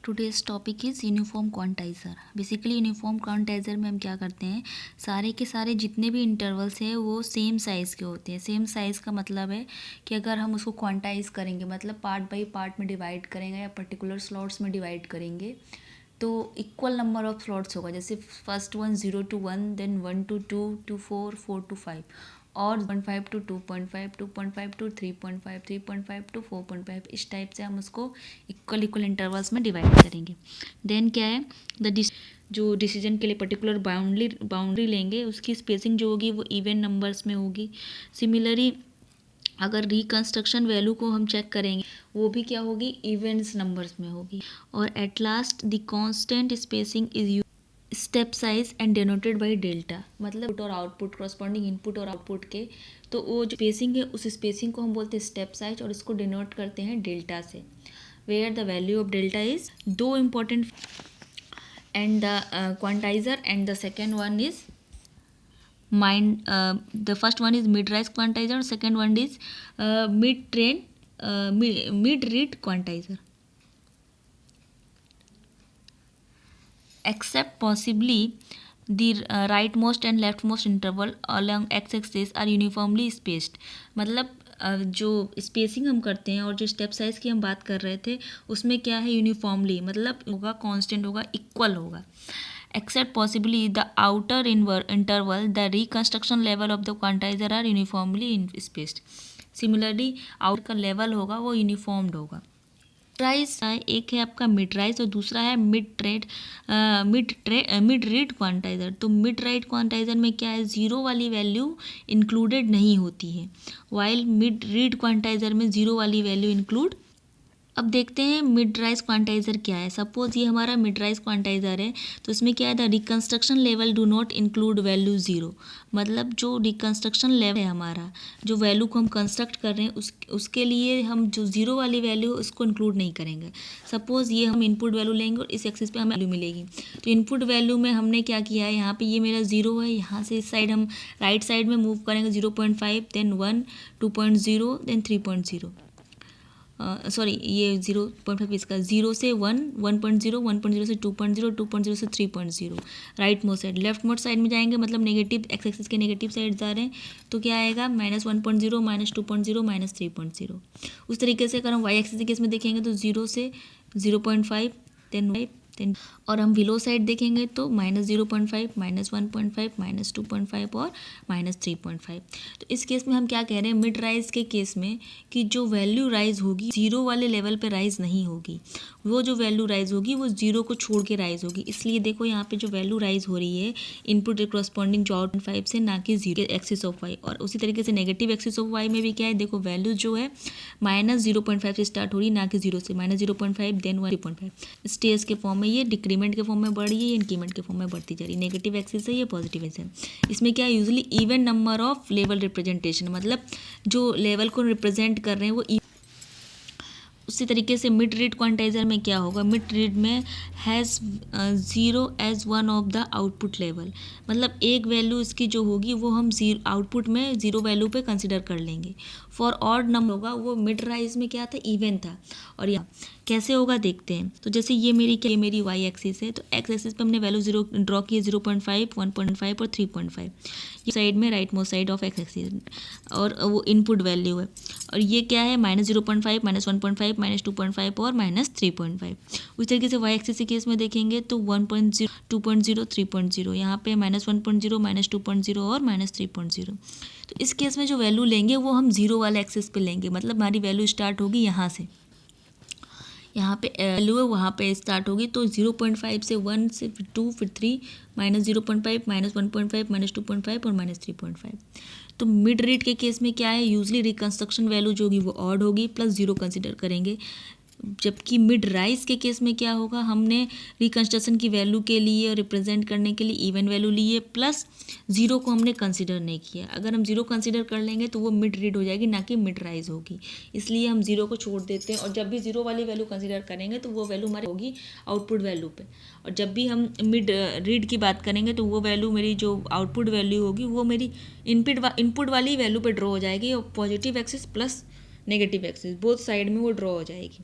Today's topic is uniform quantizer. Basically uniform quantizer में हम क्या करते हैं, सारे के सारे जितने भी इंटरवल्स हैं वो सेम साइज़ के होते हैं। सेम साइज़ का मतलब है कि अगर हम उसको क्वांटाइज करेंगे, मतलब पार्ट बाई पार्ट में डिवाइड करेंगे या पर्टिकुलर स्लॉट्स में डिवाइड करेंगे, तो इक्वल नंबर ऑफ स्लॉट्स होगा। जैसे first one 0 to 1, then 1 to 2 to 4, 4 to 5, और 1.5 to 2.5, 2.5 to 3.5, 3.5 to 4.5, इस टाइप से हम उसको इक्वल इंटरवल्स में डिवाइड करेंगे। देन क्या है, जो डिसीजन के लिए पर्टिकुलर बाउंड्री लेंगे, उसकी स्पेसिंग जो होगी वो इवन नंबर्स में होगी। सिमिलरली अगर रिकंस्ट्रक्शन वैल्यू को हम चेक करेंगे, वो भी क्या होगी, इवेंट्स नंबर्स में होगी। और at last the constant spacing is step size and denoted by delta, मतलब इनपुट और आउटपुट, करस्पॉन्डिंग इनपुट और आउटपुट के, तो वो जो स्पेसिंग है उस स्पेसिंग को हम बोलते हैं स्टेप साइज, और इसको डिनोट करते हैं डेल्टा से, where the value of delta is two important and the quantizer, and the second one is the first one is mid-rise quantizer, second one is mid-read quantizer. Except possibly the rightmost and leftmost interval along x-axis are uniformly spaced. मतलब जो spacing हम करते हैं और जो step size की हम बात कर रहे थे, उसमें क्या है, यूनिफॉर्मली, मतलब होगा कांस्टेंट, होगा इक्वल होगा। Except possibly the outer interval, the reconstruction level of the quantizer are uniformly spaced. Similarly, outer का level होगा वो uniformed होगा। राइज एक है आपका मिड राइज और दूसरा है मिड रीड क्वांटाइजर। तो मिड राइड क्वांटाइजर में क्या है, ज़ीरो वाली वैल्यू इंक्लूडेड नहीं होती है, वाइल मिड रीड क्वांटाइजर में ज़ीरो वाली वैल्यू इंक्लूड। अब देखते हैं मिड राइज क्वांटाइजर क्या है। सपोज ये हमारा मिड राइज क्वांटाइजर है, तो इसमें क्या है, the reconstruction level do not include value zero, मतलब जो रिकंस्ट्रक्शन लेवल है हमारा, जो वैल्यू को हम कंस्ट्रक्ट कर रहे हैं उसके लिए हम जो ज़ीरो वाली वैल्यू उसको इंक्लूड नहीं करेंगे। सपोज ये हम इनपुट वैल्यू लेंगे और इस एक्सिस पे हमें वैल्यू मिलेगी, तो इनपुट वैल्यू में हमने क्या किया है, यहाँ पे ये मेरा ज़ीरो है, यहाँ से इस साइड हम राइट साइड में मूव करेंगे 0.5, देन 1, 2.0, देन 3.0, सॉरी ये 0.5 इसका, 0 से 1, 1.0, 1.0 से 2.0, 2.0 से 3.0, right most side. Left most side में जाएंगे, मतलब नेगेटिव एक्स एक्सिस के नेगेटिव साइड जा रहे हैं, तो क्या आएगा, -1.0, -2.0, -3.0। उस तरीके से अगर हम वाई एक्सिस के केस में देखेंगे तो 0 से 0.5, देन 5, और हम बिलो साइड देखेंगे तो -0.5, -1.5, -2.5 और -3.5। तो इस केस में हम क्या कह रहे हैं, मिड राइज के केस में कि जो वैल्यू राइज होगी ज़ीरो वाले लेवल पे राइज नहीं होगी, वो जो वैल्यू राइज होगी वो ज़ीरो को छोड़ के राइज होगी। इसलिए देखो यहाँ पे जो वैल्यू राइज हो रही है इनपुट करस्पॉन्डिंग जो आउट 5 से, ना कि जीरो एक्सिस ऑफ वाई। और उसी तरीके से नेगेटिव एक्सिस ऑफ वाई में भी क्या है, देखो वैल्यू जो है -0.5 से स्टार्ट हो रही है, ना कि 0 से, -0.5, देन 1.5। स्टेज के फॉर्म में ये डिक्रीमेंट के फॉर्म में बढ़ रही है, इंक्रीमेंट के फॉर्म में बढ़ती जा रही है। नेगेटिव एक्सिस है, ये पॉजिटिव एक्सिस है। इसमें क्या है, usually even number of level representation, मतलब जो लेवल को रिप्रेजेंट कर रहे हैं वो। उसी तरीके से मिड रीड क्वांटाइजर में क्या होगा, मिड रीड में has zero as one of the output level, मतलब एक वैल्यू इसकी जो होगी वो हम आउटपुट में ज़ीरो वैल्यू पे कंसिडर कर लेंगे। फॉर ऑड नंबर होगा वो मिड राइज में क्या था, इवन था। और यहाँ कैसे होगा देखते हैं। तो जैसे ये मेरी वाई एक्सिस है, तो एक्स एक्सिस पे हमने वैल्यू ज़ीरो ड्रॉ की है, 0.5, 1.5 और 3.5, ये साइड में right most side of x axis, और वो इनपुट वैल्यू है। और ये क्या है, -0.5, -1.5, -2.5 और -3.5। उस तरीके से वाई एक्सिस के केस में देखेंगे तो 1.0, 2.0, 3.0, यहाँ पे -1.0, -2.0 और -3.0। तो इस केस में जो वैल्यू लेंगे वो हम ज़ीरो वाले एक्सिस पे लेंगे, मतलब हमारी वैल्यू स्टार्ट होगी यहाँ से, यहाँ पे वैल्यू है वहाँ पे स्टार्ट होगी, तो 0.5 से 1 से फिर 2 फिर 3, -0.5, -1.5, -2.5 और -3.5। तो मिड रेट के केस में क्या है, यूजली रिकंस्ट्रक्शन वैल्यू जो होगी वो ऑड होगी, प्लस ज़ीरो कंसिडर करेंगे। जबकि मिड राइज के केस में क्या होगा, हमने रिकंस्ट्रक्शन की वैल्यू के लिए और रिप्रेजेंट करने के लिए इवन वैल्यू ली है, प्लस ज़ीरो को हमने कंसिडर नहीं किया। अगर हम ज़ीरो कंसिडर कर लेंगे तो वो मिड रीड हो जाएगी, ना कि मिड राइज होगी, इसलिए हम ज़ीरो को छोड़ देते हैं। और जब भी ज़ीरो वाली वैल्यू कंसिडर करेंगे तो वो वैल्यू हमारी होगी आउटपुट वैल्यू पे, और जब भी हम मिड रीड की बात करेंगे तो वो वैल्यू मेरी जो आउटपुट वैल्यू होगी वो मेरी इनपुट वाली वैल्यू पे ड्रॉ हो जाएगी, और positive axis plus negative axis both side में वो ड्रॉ हो जाएगी।